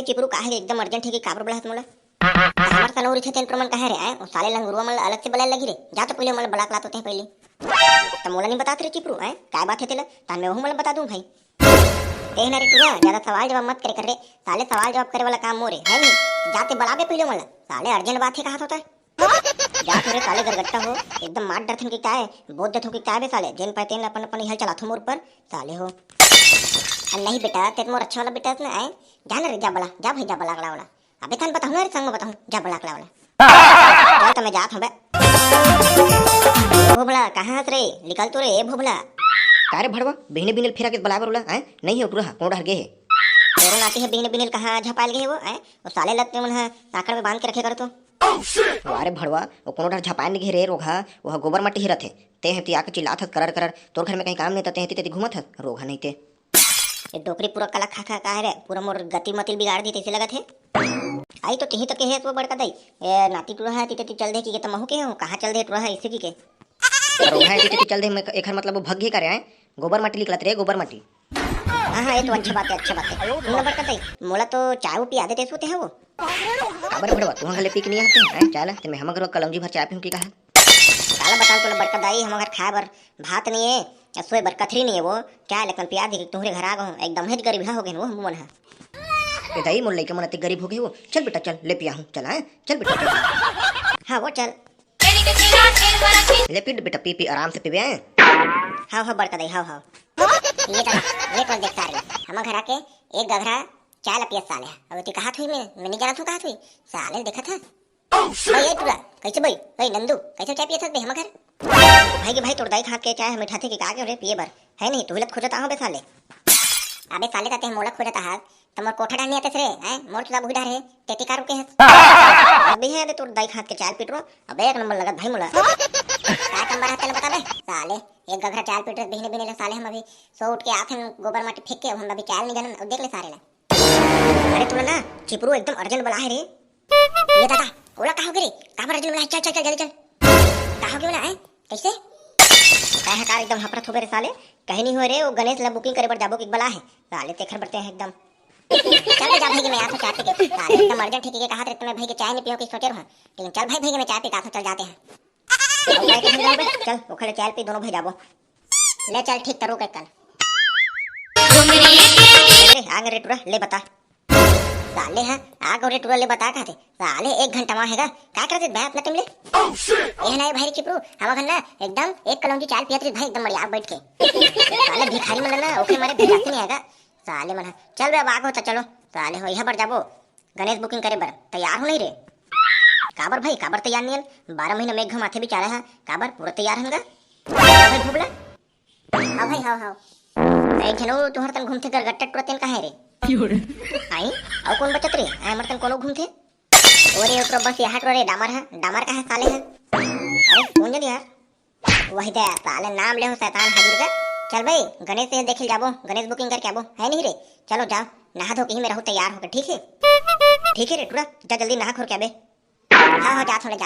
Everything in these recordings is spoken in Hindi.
चिपरू काहे एकदम अर्जेंट है कि काबर बोला मोला हमार सनौरी थे तेल प्रमाण काहे रे आए ओ साले लंगरुआ मन अलग से बुलाए लगी रे जा तो पहले मन बलाक लात होते हैं पहले त मोला नहीं बताते रे चिपरू आए काय बात है तेला तान मैं मन बता दूं भाई कहना रे तुझा ज्यादा सवाल जवाब मत करे कर रे साले सवाल जवाब करे वाला काम मोरे है नहीं जाते बलाबे पहले मला साले अर्जेंट बात है कहा होता है जा थोड़े साले गरगट्टा हो एकदम मार डरथन की काय बहुत देथ हो की काय बे साले जेन पाते न अपन अपन हल चला थो मोर पर साले हो नहीं बेटा तेरे मोर अच्छा वाला बेटा ना आए जाना रे जा बला जा भाई जा बला वाला अबे तन बताऊं रे संग में बताऊं जा बला वाला चल तो मैं जात हूं बे भोबला कहां हस रे निकल तो रे ए भोबला कारे भड़वा बिहने बिनेल फिरा के बलाबर वाला है नहीं है पूरा कोड़ हर गे है तेरे नाती है बिहने बिनेल कहां झपाल गए वो है वो साले लगते मन है साकड़ में बांध के रखे कर तो अरे भड़वा वो कोनो डर झपान घेरे रोगा वो गोबर माटी हिरत है ते हती आके चिल्लात करर करर तोर घर में कहीं काम नहीं ते हती ते घूमत है रोगा नहीं ते ये डोकरी पूरा कला खा खा का रे पूरा मोर गति मतिल बिगाड़ दी तैसे लगत है आई तो कहीं तक है तो बड़का दई ए नाती टुरा है ती चल दे की के तमहु के हो कहां चल दे टुरा है इसी की के रोगा है ती चल दे मैं एखर मतलब भग करे आए गोबर माटी निकलत रे गोबर माटी हां ये तो अच्छा बात है तुम बड़का दई मोला तो चाय पिया देते सोते है वो काबर भड़वा तू हले पी के नहीं आते हैं चल ते मैं हम घर कलमजी भर चाय पीऊं की कहा काला बता तो बड़का दाई हम घर खाए बर भात नहीं है सोए बर कथरी नहीं है वो क्या लेकिन पिया दे तुम्हारे घर आ गए एकदम ही गरीब हो गए वो हम मन है ए दाई मोल लेके मन गरीब हो गए वो चल बेटा चल ले पिया हूं चल है चल बेटा चल हां वो चल ले पी बेटा पी आराम से पीबे हां बड़का दाई हां ये कौन देखता रे हम घर आके एक गघरा चाय ला पिया साले अब तू कहा थी मैं नहीं जाना तू कहा थी साले देखा था भाई ये तुरा कैसे भाई नंदू कैसे चाय पिया था बे हम घर भाई तोड़ दाई खा के चाय हम ठाथे के का के रे पिए बर है नहीं तू हिलत खोजता हो बे साले अबे साले का ते मोला खोजता है तमर कोठा डालनी आते रे हैं मोर तुला बुढ़ा रे तेती का रुके है अबे है तोड़ दाई खा के चाय पीट रो अबे एक नंबर लगत भाई मोला का नंबर है तेरे बता बे साले एक गघरा चाय पीट रे बिहने बिहने साले हम अभी सो उठ के आथे गोबर माटी फेंक के हम अभी चाय नहीं जान देख ले सारे ला अरे तुला ना चिपरू एकदम अर्जेंट बुला है रे ये दादा ओला कहा हो रे काबर अर्जेंट बुला चल जल्दी चल कहा हो बोला है कैसे कहे कार एकदम हपरत हो रे साले कहीं नहीं हो रे वो गणेश ला बुकिंग करे बर जाबो की बला है साले तेखर बरते हैं एकदम चल जा भाई मैं आ तो चाय पी के साले एकदम अर्जेंट ठीक है कहा रे तुम्हें भाई के चाय नहीं पियो की सोचे रहो लेकिन चल भाई मैं चाय पी का चल जाते हैं चल ओखले चाय पी दोनों भाई जाबो ले चल ठीक तरो के कल आगे रे टुरा ले बता साले है आगे रे टुरा ले बता का थे साले 1 घंटा वहां हैगा क्या करते भाई अपना तुम ले ये ना भाई चिपरू हम घर ना एकदम एक कलौंजी चाय पियत रे भाई एकदम बढ़िया बैठ के साले भिखारी मन ना ओके मारे भेजाते नहीं हैगा साले मन चल बे अब आगो तो चलो साले हो यहां पर जाबो गणेश बुकिंग करे बर तैयार हो नहीं रे काबर भाई काबर तैयार नहीं 12 महीना मेघ माथे भी चाले है काबर पूरा तैयार हंगा भाई भूबला हां भाई हां ए जनो तोहर तन घूमते कर गट्टा टुरतेन काहे रे आई और कौन बचत रे आई मरतन कोनो घूमते ओरे ऊपर बस यहाँ रे डामर का है साले है अरे कौन जन यार वही दे साले नाम ले हो शैतान हाजिर का चल भाई गणेश से देखे जाबो गणेश बुकिंग करके आबो है नहीं रे चलो जाओ नहा धो के ही मैं रहूं तैयार होकर ठीक है रे टुरा जा जल्दी नहा खोर के आबे हां जा थोड़े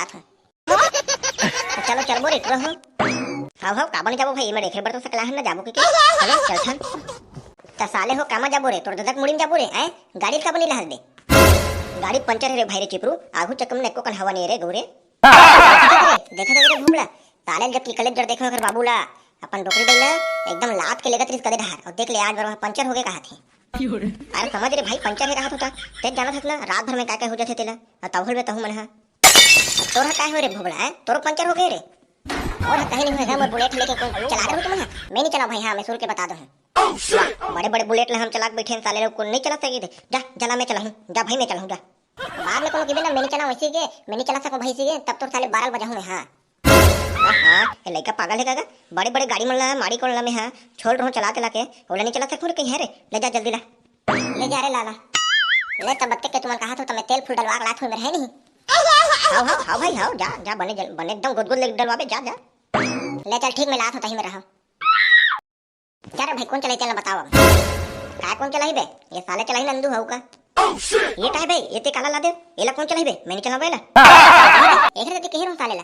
चलो चल बोरे टुरा हो हां काबन जाबो भाई मैं देखे बर तो सकला है ना जाबो के चल चल त साले हो कामा जाबो रे तोर ददक मुड़ीम जाबो रे हैं गाड़ी का बनी लहल दे गाड़ी पंचर है रे भाई रे चिपरू आगू चक्कम ने एको कन हवा नहीं रे गौरे देखा रे भूमला साले जब निकले जर देखो अगर बाबूला अपन डोकरी देला एकदम लात के लेगत रिस कदे ढार और देख ले आज बार पंचर हो गए कहा थे अरे समझ रे भाई पंचर है कहा होता ते जाना था ना रात भर में का हो जाते तेला तहुल में तहु मन है तोरा काय हो रे भूमला है तोर पंचर हो गए रे और कहीं नहीं होगा मैं बुलेट लेके चला रहा हूं तुम मैं नहीं चला भाई हां मैं सुन के बता दो बड़े बड़े बुलेट ले हम चला के बैठे साले लोग को नहीं चला सके थे जा चला मैं चला हूं जा भाई मैं चला हूं जा बाद में कोनो के बिना मैं नहीं चला वैसे के मैं नहीं चला सकूं भाई से तब तो साले 12 बजे हूं मैं हां ये लड़का पागल है काका बड़े बड़े गाड़ी मन ला मारी कोन ला मैं हां छोड़ रहूं चला के ओला नहीं चला सकूं कहीं है रे ले जा जल्दी ले जा रे लाला ले तब बत्ते के तुम कहा तो मैं तेल फुल डलवा के लात हूं मेरे है नहीं हां भाई हां जा बने एकदम गुदगुद ले डलवाबे जा ले चल ठीक मैं लात होता ही मैं रहा क्या रे भाई कौन चलाई चल बताओ अब काय कौन चलाई बे ये साले चलाई नंदू हऊ का ये काय बे ये ते काला ला दे एला कौन चलाई बे मैंने चला बेला एक रे ते कह रहा साले ला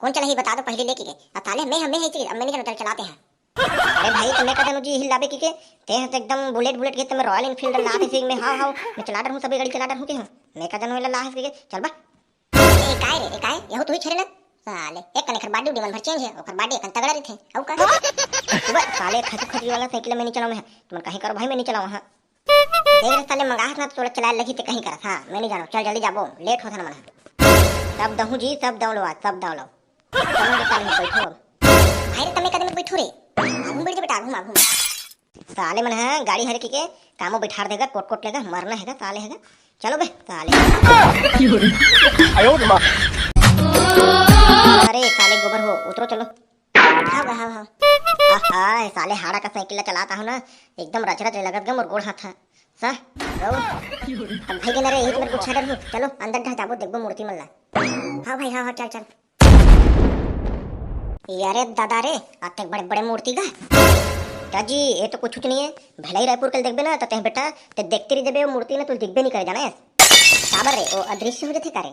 कौन चलाई बता दो पहले लेके गए साले मैं हमें है अब मैंने चला चलाते हैं अरे भाई तुम्हें कदन जी हिलाबे की के ते तो एकदम बुलेट बुलेट के तुम्हें रॉयल एनफील्ड ला थे में हां हां मैं चला रहा हूं सभी गाड़ी चला रहा हूं के मैं कदन वाला ला है चल बा ए काय रे ए काय यहो तू ही छरेला साले एक कने खर बाडी उडी मन भर चेंज है ओकर बाडी कन तगड़ा रही थे औ का सुबह साले खसी खसी वाला साइकिल में नहीं चलाऊं मैं तुम कहीं करो भाई मैं नहीं चलाऊं हां देख रे साले मंगाहत ना थोड़ा चला लगी ते कहीं कर हां मैं नहीं जानो चल जल्दी जाबो लेट होता ना मन सब दहू जी सब दाव लो सब दाव लो चलो रे साले बैठो भाई रे तमे कदे में बैठो रे आगू बैठ बेटा आगू साले मन है गाड़ी हरे के कामो बैठा देगा कोट कोट लेगा मरना हैगा साले हैगा चलो बे साले आयो मां अरे साले गोबर हो उतरो चलो हाँ हाँ हाँ हाँ साले हाड़ा का साइकिल चलाता हूँ ना एकदम रच रच लगत गम और गोड़ हाथ सा अब भाई के नरे एक मिनट कुछ छाड़ चलो अंदर ढा जाबो देखबो मूर्ति मल्ला हाँ भाई हाँ हाँ चल चल यारे दादा रे आते बड़े बड़े मूर्ति का दादी ये तो कुछ नहीं है भलाई रायपुर कल देखबे ना तो ते बेटा ते देखते रह जबे मूर्ति ना तू दिखबे नहीं करे जाने साबर रे वो अदृश्य हो जथे करे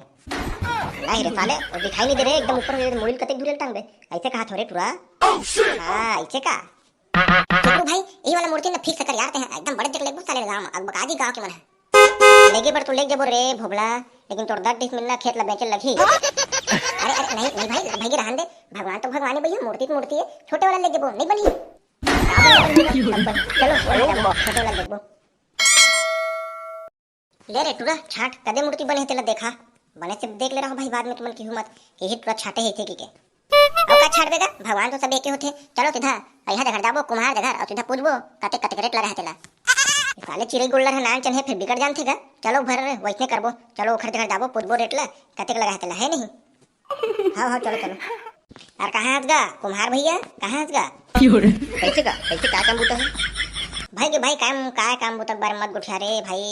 नहीं रे साले वो दिखाई नहीं दे रहे एकदम ऊपर मोबाइल कते दूर टांग बे ऐसे कहा थोड़े पूरा हां ऐसे का देखो भाई ये वाला मूर्ति ना फिक्स कर यार ते एकदम बड़े जगह लेगो साले राम अब बकाजी गांव के मन है लेगे पर तू ले जबो रे भोबला लेकिन तोर 10 डिस मिलना खेत ला बेचे लगी अरे अरे नहीं नहीं भाई भाई रहन दे भगवान तो भगवान है भैया मूर्ति तो मूर्ति है छोटे वाला ले जबो नहीं बनी चलो छोटे वाला देखबो ले रे टूरा छाट कदे मूर्ति बने तेला देखा बने से देख ले रहा भाई बाद में तुमन की हिम्मत यही टूरा छाटे ही थे की के अब का छाट देगा भगवान तो सब एक ही होते चलो सीधा अइहा देखा जाबो कुम्हार देखा और सीधा पूछबो कते कते रेट लगा तेला साले चिड़ै गोल्डर है नान चन है फिर बिगड़ जानते का चलो भर वैसने करबो चलो ओखर देखा जाबो पूछबो रेट ला कते लगा तेला है नहीं हां हां चलो चलो और कहां हसगा कुम्हार भैया कहां हसगा कैसे का काम बूता है भाई के भाई काम बूता बारे मत गुठिया रे भाई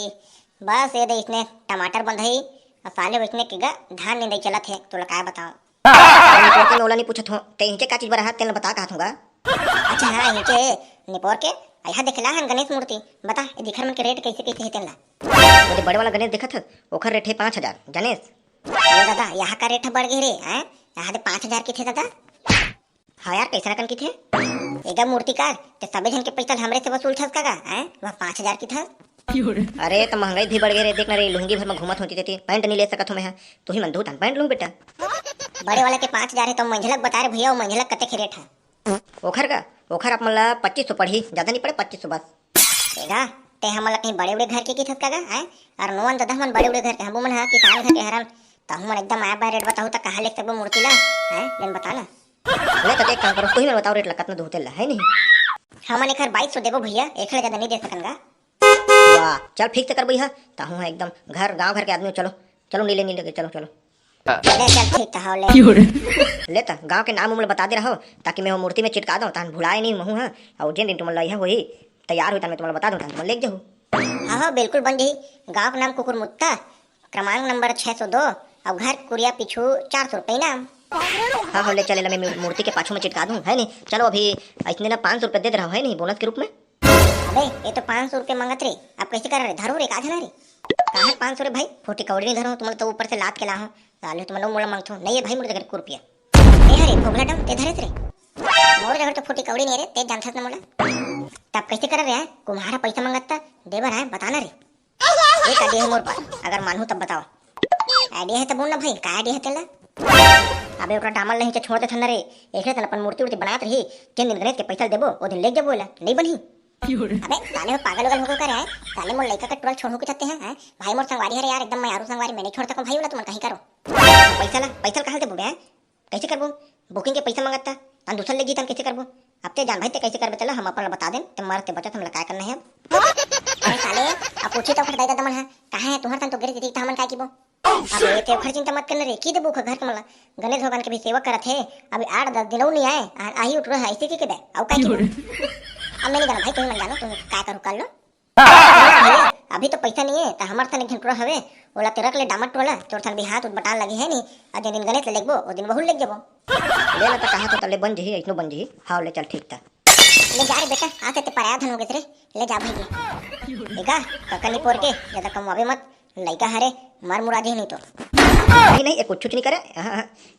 बस ये दे इसने टमाटर बंधई और साले वैसने केगा धान नहीं चला थे तोला काय बताओ तो ओला नहीं पूछत हो ते इनके का चीज बरा तेल बता का होगा अच्छा हां इनके निपोर के आया देखला हन गणेश मूर्ति बता ये दिखर मन के रेट कैसे कैसे है तेला वो बड़े वाला गणेश देखत ओखर रेट है 5000 गणेश ये दादा यहाँ का रेट बढ़ गए रे हैं यहाँ दे 5000 की थे दादा हाँ यार कैसा रकम की थे एगा मूर्तिकार ते सबे जन के पैसा हमरे से वसूल छस कागा हैं वह 5000 की था अरे तो महंगाई भी बढ़ गई रे देखना रे लुंगी भर में घूमत होती थी पैंट नहीं ले सकत हो मैं तू ही मन धूतन पैंट लूं बेटा बड़े वाले के 5000 है तो मंझलक बता रे भैया वो मंझलक कते के रेट है ओखर आप मला 2500 पड़ी ज्यादा नहीं पड़े 2500 बस एगा ते हमला कहीं बड़े बड़े घर के थस कागा हैं और नोन दादा मन बड़े बड़े घर के हम मन हां किसान घर के हरान तो हम एकदम आया बाय रेट बताओ तो कहां ले सकबो मूर्ति ला हैं लेन बता ना ले तो एक काम करो तू ही बताओ रेट लगत ना धोते ला है नहीं हमन एकर 2200 देबो भैया एकड़ ज्यादा नहीं दे सकनगा वाह चल फिक्स कर भैया ताहू है एकदम घर गांव घर के आदमी चलो चलो नीले के चलो ले चल ठीक था ले लेता गांव के नाम उमल बता दे रहा हो ताकि मैं वो मूर्ति में चिटका दूं तान भुलाए नहीं महू हां और जिन दिन तुम लइहा होई तैयार होता मैं तुम्हें बता दूं तुम ले जाओ हां हां बिल्कुल बन जाई गांव का नाम कुकुरमुत्ता क्रमांक नंबर 602 और घर कुरिया पिछू 400 रुपए नाम हाँ हाँ ले चले मैं मूर्ति के पाछू में चिटका दूं है नहीं चलो अभी इतने ना 500 रुपए दे रहा है नहीं बोनस के रूप में अबे ये तो 500 रुपए मांगत रे आप कैसे कर रहे धरो रे का धना रे कहां 500 रे भाई फोटी कौड़ी नहीं धरो तुम तो ऊपर से लात के ला हूं साले तुम लोग मोला मांगथो नहीं है भाई मोर जगह को रुपया ए हरे भोगला डम ते धरे रे मोर जगह तो फोटी कौड़ी नहीं रे ते जानथस ना मोला तब कैसे कर रहे हैं तुम्हारा पैसा मांगता देवर है बताना रे एक आईडिया है मोर पास अगर मानू तब बताओ आईडिया है तब बोल ना भाई का आईडिया है तेला अबे ओकरा डामल नहीं छोड़ दे थन रे एकरे तन अपन मूर्ति बनात रही 3 दिन गणेश के पैसा देबो ओ दिन ले जबो ला नहीं बनी अबे साले वो पागल हो कर है साले मोर लइका का टोल छोड़ के चाहते हैं भाई मोर संगवारी है यार एकदम मैं यारू संगवारी मैं नहीं छोड़ सकूं भाई वाला तुम कहीं करो पैसा कहां से बोबे कैसे करबो बुकिंग के पैसा मांगता तन दूसरा ले जीतन कैसे करबो अब ते जान भाई ते कैसे करबे चला हम अपन बता दें ते मरते बचत हम काय करना है अरे साले अब पूछी तो खरदाई दमन है कहां है तुम्हार तन तो गिर दी त हमन काय कीबो अबे ते खर चिंता मत करना रे की देबो घर के मला गणेश भगवान के भी सेवा करत है अभी 8-10 दिन नहीं आए आही उठ रहा है ऐसे के दे अब काय कीबो अब मैं नहीं जाना भाई तुम मन जानो तुम काय करू कर लो अभी तो पैसा नहीं है तो हमार तन घंटो हवे ओला तेरक ले डामट वाला तोर तन भी हाथ बटान लगी है नी आ दिन गणेश ले लेगबो ओ दिन बहुल लेग जबो ले ला त कहा तो तले बन जही इतनो बन जही हां ले चल ठीक था ले जा रे बेटा आते ते पराया धन हो गए रे ले जा भाई देखा ककनी पोर के ज्यादा कमवावे मत लइका हरे मार मुरा दे नहीं तो नहीं ये कुछ नहीं करे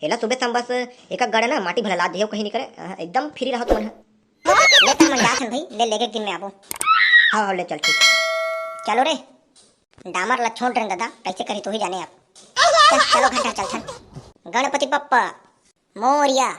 एला सुबह शाम बस एक गड़ ना माटी भला ला देव कहीं नहीं करे एकदम फ्री रहो तुम लेता मैं जाथन भाई, ले लेके एक दिन में आबो। हाँ ले चल ठीक। चलो रे डामर ला छोड़ रहे दादा, कैसे करी तो ही जाने आप। चलो घंटा चल थन। गणपति बप्पा मोरिया।